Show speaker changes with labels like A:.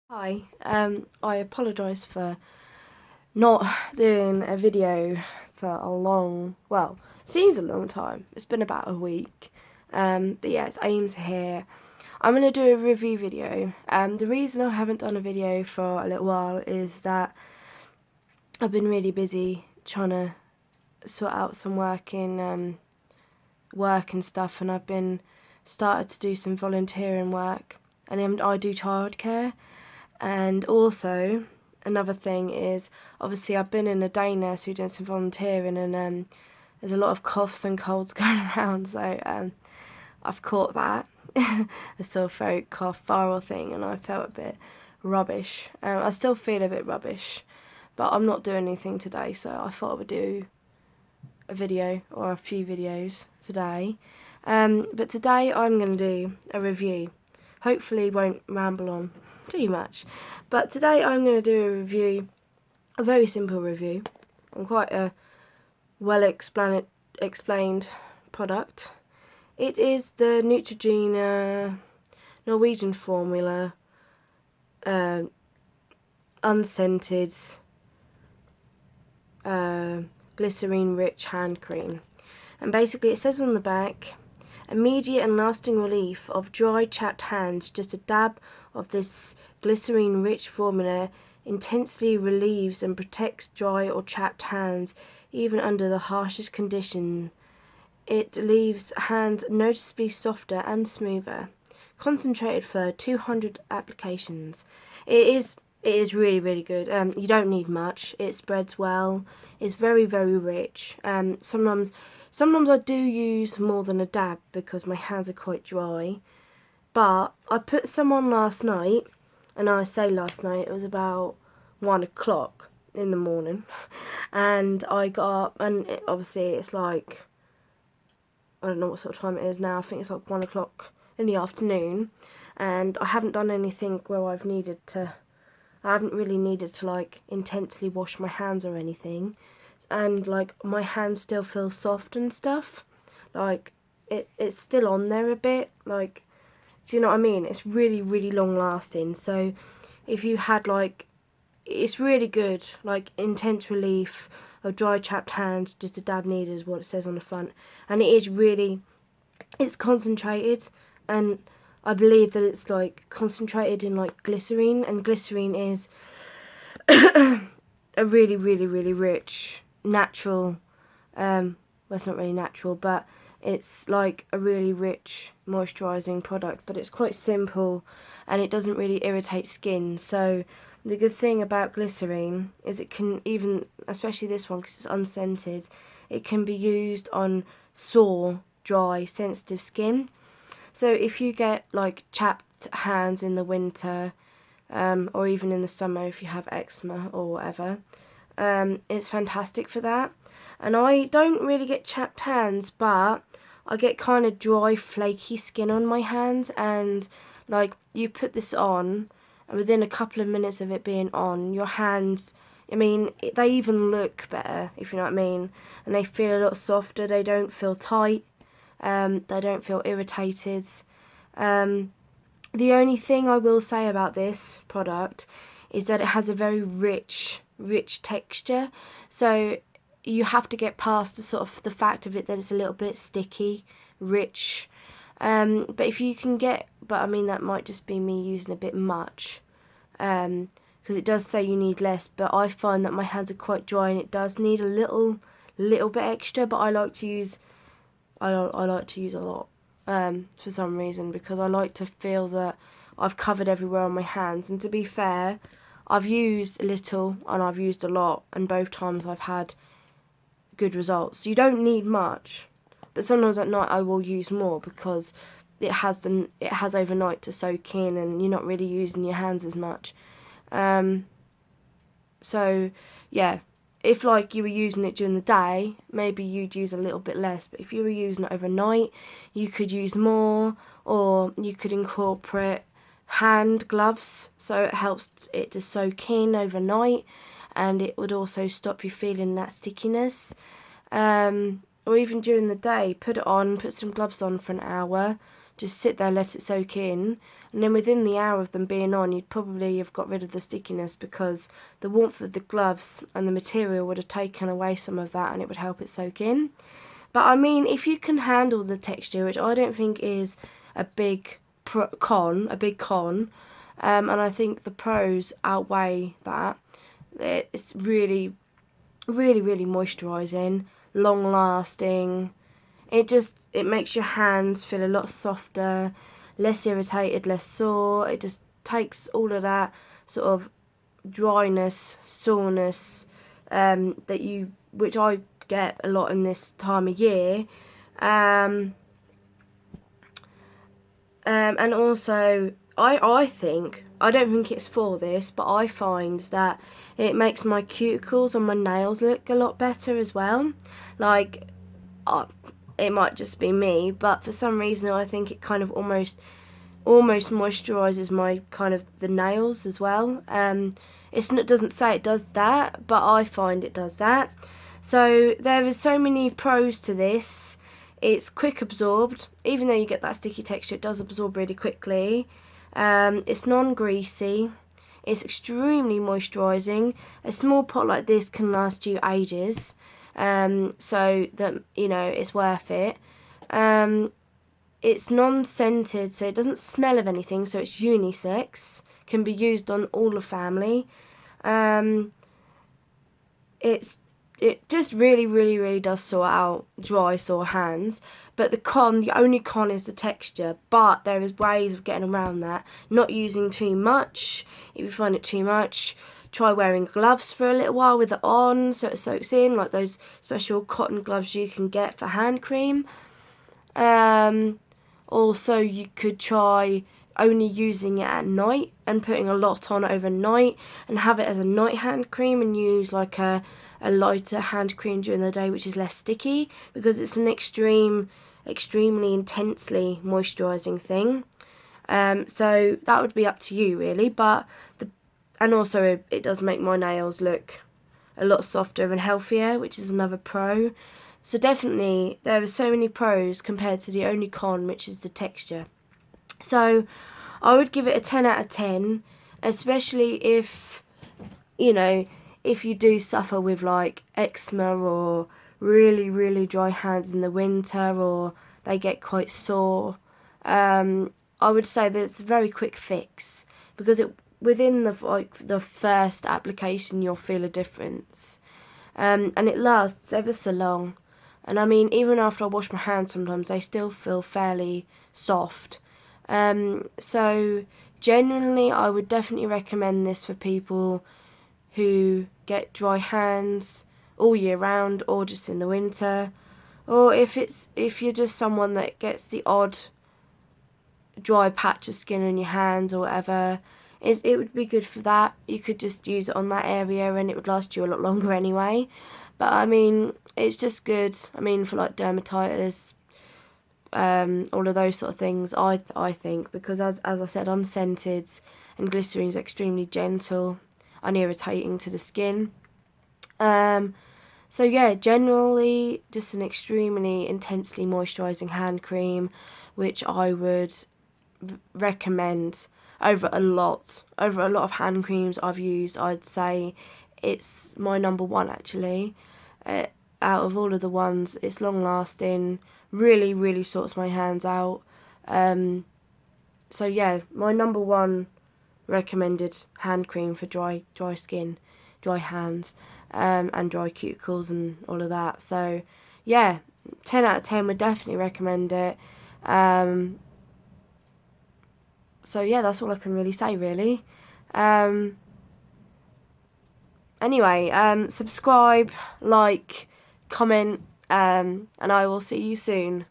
A: Hi, I apologise for not doing a video for a seems a long time. It's been about a week. But yeah, it's aimed here. I'm going to do a review video. The reason I haven't done a video for a little while is that I've been really busy trying to sort out some work and stuff, and I've been started to do some volunteering work, and I do childcare. And also, another thing is, obviously, I've been in a day nursery doing some volunteering, and there's a lot of coughs and colds going around, so I've caught that. A sore throat, cough, viral thing, and I felt a bit rubbish. I still feel a bit rubbish, but I'm not doing anything today, so I thought I would do a video or a few videos today. But today I'm going to do a review. Hopefully won't ramble on too much, but today I'm going to do a review, a very simple review on quite a well explained product. It is the Neutrogena Norwegian formula, unscented, glycerine rich hand cream, and basically it says on the back, immediate and lasting relief of dry chapped hands. Just a dab of this glycerine rich formula intensely relieves and protects dry or chapped hands even under the harshest condition. It leaves hands noticeably softer and smoother. Concentrated for 200 applications. It is really, really good. You don't need much. It spreads well. It's very, very rich. Sometimes I do use more than a dab because my hands are quite dry. But I put some on last night, and I say last night, it was about 1 o'clock in the morning, and I got up, and obviously it's like, I don't know what sort of time it is now. I think it's like 1 o'clock in the afternoon, and I haven't done anything where I haven't really needed to like intensely wash my hands or anything, and like my hands still feel soft and stuff. Like it's still on there a bit. Like, do you know what I mean? It's really, really long lasting. So if you had it's really good. Like intense relief of dry chapped hands, just a dab needed is what it says on the front, and it's concentrated, and I believe that it's like concentrated in like glycerine, and glycerine is a really, really, really rich natural, well, it's not really natural, but it's like a really rich moisturising product, but it's quite simple and it doesn't really irritate skin. So the good thing about glycerine is it can even, especially this one because it's unscented, it can be used on sore, dry, sensitive skin. So if you get like chapped hands in the winter, or even in the summer if you have eczema or whatever, it's fantastic for that. And I don't really get chapped hands, but I get kind of dry, flaky skin on my hands, and like you put this on, and within a couple of minutes of it being on, your hands, I mean, they even look better, if you know what I mean, and they feel a lot softer. They don't feel tight. They don't feel irritated. The only thing I will say about this product is that it has a very rich texture. So you have to get past the sort of the fact of it that it's a little bit sticky, rich. But if you can but I mean that might just be me using a bit much, because it does say you need less. But I find that my hands are quite dry, and it does need a little bit extra. But I like to use a lot. For some reason, because I like to feel that I've covered everywhere on my hands. And to be fair, I've used a little and I've used a lot, and both times I've had good results. You don't need much, but sometimes at night I will use more because it has overnight to soak in, and you're not really using your hands as much. So yeah, if like you were using it during the day, maybe you'd use a little bit less, but if you were using it overnight, you could use more, or you could incorporate hand gloves so it helps it to soak in overnight, and it would also stop you feeling that stickiness. Or even during the day, put it on, put some gloves on for an hour, just sit there, let it soak in, and then within the hour of them being on, you'd probably have got rid of the stickiness, because the warmth of the gloves and the material would have taken away some of that, and it would help it soak in. But I mean, if you can handle the texture, which I don't think is a big con, and I think the pros outweigh that. It's really, really, really moisturising, long lasting. It makes your hands feel a lot softer, less irritated, less sore. It just takes all of that sort of dryness, soreness, which I get a lot in this time of year. And also, I think, I don't think it's for this, but I find that it makes my cuticles on my nails look a lot better as well. Like, it might just be me, but for some reason I think it kind of almost moisturises my kind of the nails as well. It doesn't say it does that, but I find it does that. So there is so many pros to this. It's quick absorbed, even though you get that sticky texture, it does absorb really quickly. It's non-greasy. It's extremely moisturising. A small pot like this can last you ages. So that, it's worth it. It's non-scented, so it doesn't smell of anything, so it's unisex, can be used on all the family. It just really, really, really does sort out dry, sore hands. But the only con is the texture, but there is ways of getting around that. Not using too much. If you find it too much, try wearing gloves for a little while with it on so it soaks in, like those special cotton gloves you can get for hand cream. Also, you could try only using it at night and putting a lot on overnight, and have it as a night hand cream, and use like a lighter hand cream during the day, which is less sticky, because it's an extremely intensely moisturising thing. So that would be up to you really, and also it does make my nails look a lot softer and healthier, which is another pro. So definitely there are so many pros compared to the only con, which is the texture. So I would give it a 10 out of 10, especially if you do suffer with like eczema or really, really dry hands in the winter, or they get quite sore. I would say that it's a very quick fix, because within the first application you'll feel a difference, and it lasts ever so long. And I mean, even after I wash my hands, sometimes they still feel fairly soft. So genuinely, I would definitely recommend this for people who get dry hands all year round, or just in the winter, or if you're just someone that gets the odd dry patch of skin on your hands or whatever. It would be good for that. You could just use it on that area and it would last you a lot longer anyway. But I mean, it's just good. I mean, for like dermatitis, all of those sort of things, I think, because as I said, unscented and glycerin is extremely gentle, unirritating to the skin. So yeah, generally just an extremely intensely moisturising hand cream, which I would recommend over a lot of hand creams I've used. I'd say it's my number one actually. Out of all of the ones, it's long lasting, really, really sorts my hands out. So yeah, my number one recommended hand cream for dry skin, dry hands, and dry cuticles and all of that. So yeah, 10 out of 10 would definitely recommend it. So yeah, that's all I can really say really. Anyway, subscribe, like, comment, and I will see you soon.